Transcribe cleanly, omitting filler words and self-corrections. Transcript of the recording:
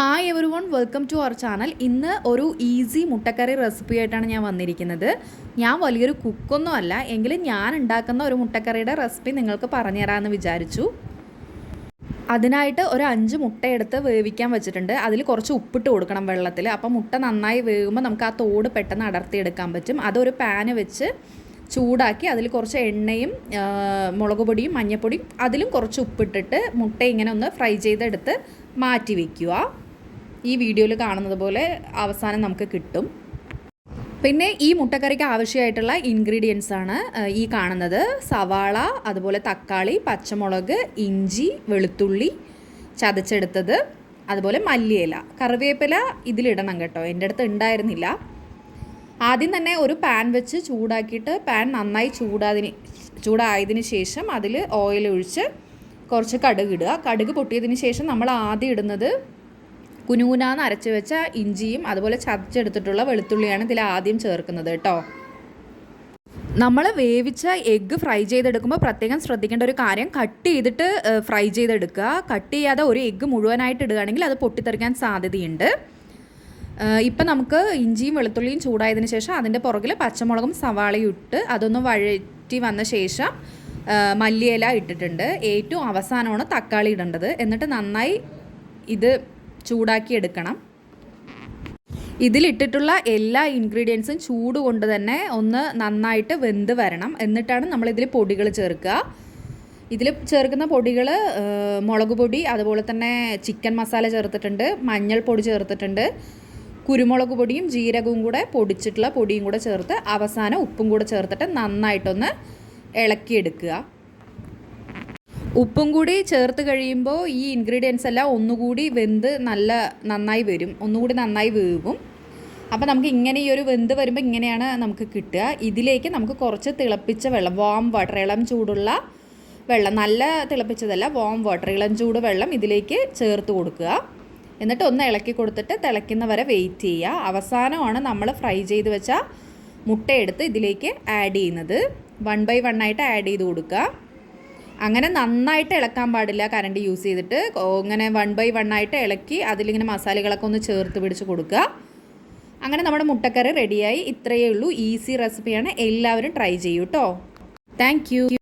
Hi everyone, welcome to our channel. ഇന്ന് ഒരു easy മുട്ടക്കറി റെസിപ്പി ആയിട്ടാണ് ഞാൻ വന്നിരിക്കുന്നത്. ഞാൻ വലിയൊരു കുക്കൊന്നും അല്ല, എങ്കിലും ഞാൻ ഉണ്ടാക്കുന്ന ഒരു മുട്ടക്കറിയുടെ റെസിപ്പി നിങ്ങൾക്ക് പറഞ്ഞുതരാമെന്ന് വിചാരിച്ചു. അതിനായിട്ട് ഒരു 5 മുട്ട എടുത്ത് വേവിക്കാൻ വെച്ചിട്ടുണ്ട്. അതിൽ കുറച്ച് ഉപ്പിട്ട് കൊടുക്കണം വെള്ളത്തിൽ. അപ്പോൾ മുട്ട നന്നായി വേകുമ്പോൾ നമുക്ക് ആ തോട് പെട്ടെന്ന് അടർത്തിയെടുക്കാൻ പറ്റും. അതൊരു പാന് വെച്ച് ചൂടാക്കി അതിൽ കുറച്ച് എണ്ണയും മുളക് പൊടിയും മഞ്ഞൾപ്പൊടിയും അതിലും കുറച്ച് ഉപ്പിട്ടിട്ട് മുട്ട ഇങ്ങനെ ഒന്ന് ഫ്രൈ ചെയ്തെടുത്ത് മാറ്റി വയ്ക്കുക. ഈ വീഡിയോയിൽ കാണുന്നത് പോലെ അവസാനം നമുക്ക് കിട്ടും. പിന്നെ ഈ മുട്ടക്കറിക്ക് ആവശ്യമായിട്ടുള്ള ഇൻഗ്രീഡിയൻസ് ആണ് ഈ കാണുന്നത്: സവാള, അതുപോലെ തക്കാളി, പച്ചമുളക്, ഇഞ്ചി, വെളുത്തുള്ളി ചതച്ചെടുത്തത്, അതുപോലെ മല്ലിയില, കറിവേപ്പില ഇതിലിടണം കേട്ടോ, എൻ്റെ അടുത്ത് ഉണ്ടായിരുന്നില്ല. ആദ്യം തന്നെ ഒരു പാൻ വെച്ച് ചൂടാക്കിയിട്ട് പാൻ നന്നായി ചൂടായതിന് ശേഷം അതിൽ ഓയിൽ ഒഴിച്ച് കുറച്ച് കടുക് ഇടുക. കടുക് പൊട്ടിയതിന് ശേഷം നമ്മൾ ആദ്യം ഇടുന്നത് കുനുകുനാന്ന് അരച്ച് വെച്ച ഇഞ്ചിയും അതുപോലെ ചതച്ചെടുത്തിട്ടുള്ള വെളുത്തുള്ളിയാണ് ഇതിൽ ആദ്യം ചേർക്കുന്നത് കേട്ടോ. നമ്മൾ വേവിച്ച എഗ്ഗ് ഫ്രൈ ചെയ്തെടുക്കുമ്പോൾ പ്രത്യേകം ശ്രദ്ധിക്കേണ്ട ഒരു കാര്യം, കട്ട് ചെയ്തിട്ട് ഫ്രൈ ചെയ്തെടുക്കുക. കട്ട് ചെയ്യാതെ ഒരു എഗ്ഗ് മുഴുവനായിട്ട് ഇടുകയാണെങ്കിൽ അത് പൊട്ടിത്തെറിക്കാൻ സാധ്യതയുണ്ട്. ഇപ്പം നമുക്ക് ഇഞ്ചിയും വെളുത്തുള്ളിയും ചൂടായതിന് ശേഷം അതിൻ്റെ പുറകിൽ പച്ചമുളകും സവാളയും ഇട്ട് അതൊന്ന് വഴറ്റി വന്ന ശേഷം മല്ലിയില ഇട്ടിട്ടുണ്ട്. ഏറ്റവും അവസാനമാണ് തക്കാളി ഇടേണ്ടത്. എന്നിട്ട് നന്നായി ഇത് ചൂടാക്കി എടുക്കണം. ഇതിലിട്ടിട്ടുള്ള എല്ലാ ഇൻഗ്രീഡിയൻസും ചൂട് കൊണ്ട് തന്നെ ഒന്ന് നന്നായിട്ട് വെന്ത് വരണം. എന്നിട്ടാണ് നമ്മളിതിൽ പൊടികൾ ചേർക്കുക. ഇതിൽ ചേർക്കുന്ന പൊടികൾ മുളക് പൊടി, അതുപോലെ തന്നെ ചിക്കൻ മസാല ചേർത്തിട്ടുണ്ട്, മഞ്ഞൾപ്പൊടി ചേർത്തിട്ടുണ്ട്, കുരുമുളക് പൊടിയും ജീരകവും കൂടെ പൊടിച്ചിട്ടുള്ള പൊടിയും കൂടെ ചേർത്ത് അവസാനം ഉപ്പും കൂടെ ചേർത്തിട്ട് നന്നായിട്ടൊന്ന് ഇളക്കിയെടുക്കുക. ഉപ്പും കൂടി ചേർത്ത് കഴിയുമ്പോൾ ഈ ഇൻഗ്രീഡിയൻസ് എല്ലാം ഒന്നുകൂടി വെന്ത് നന്നായി വരും, ഒന്നുകൂടി നന്നായി വേവും. അപ്പോൾ നമുക്ക് ഇങ്ങനെ ഈ ഒരു വെന്ത് വരുമ്പോൾ ഇങ്ങനെയാണ് നമുക്ക് കിട്ടുക. ഇതിലേക്ക് നമുക്ക് കുറച്ച് തിളപ്പിച്ച വെള്ളം, വാം വാട്ടർ, ഇളം ചൂടുള്ള വെള്ളം, നല്ല തിളപ്പിച്ചതല്ല, വാം വാട്ടർ, ഇളം ചൂട് വെള്ളം ഇതിലേക്ക് ചേർത്ത് കൊടുക്കുക. എന്നിട്ട് ഒന്ന് ഇളക്കി കൊടുത്തിട്ട് തിളയ്ക്കുന്ന വരെ വെയിറ്റ് ചെയ്യുക. അവസാനമാണ് നമ്മൾ ഫ്രൈ ചെയ്ത് വെച്ച മുട്ടയെടുത്ത് ഇതിലേക്ക് ആഡ് ചെയ്യുന്നത്. 1 by 1 ആയിട്ട് ആഡ് ചെയ്ത് കൊടുക്കുക. അങ്ങനെ നന്നായിട്ട് ഇളക്കാൻ പാടില്ല കരണ്ടി യൂസ് ചെയ്തിട്ട്. ഇങ്ങനെ 1 by 1 ആയിട്ട് ഇളക്കി അതിലിങ്ങനെ മസാലകളൊക്കെ ഒന്ന് ചേർത്ത് പിടിച്ച് കൊടുക്കുക. അങ്ങനെ നമ്മുടെ മുട്ടക്കറി റെഡിയായി. ഇത്രയേ ഉള്ളൂ, ഈസി റെസിപ്പിയാണ്. എല്ലാവരും ട്രൈ ചെയ്യൂ കേട്ടോ. Thank you.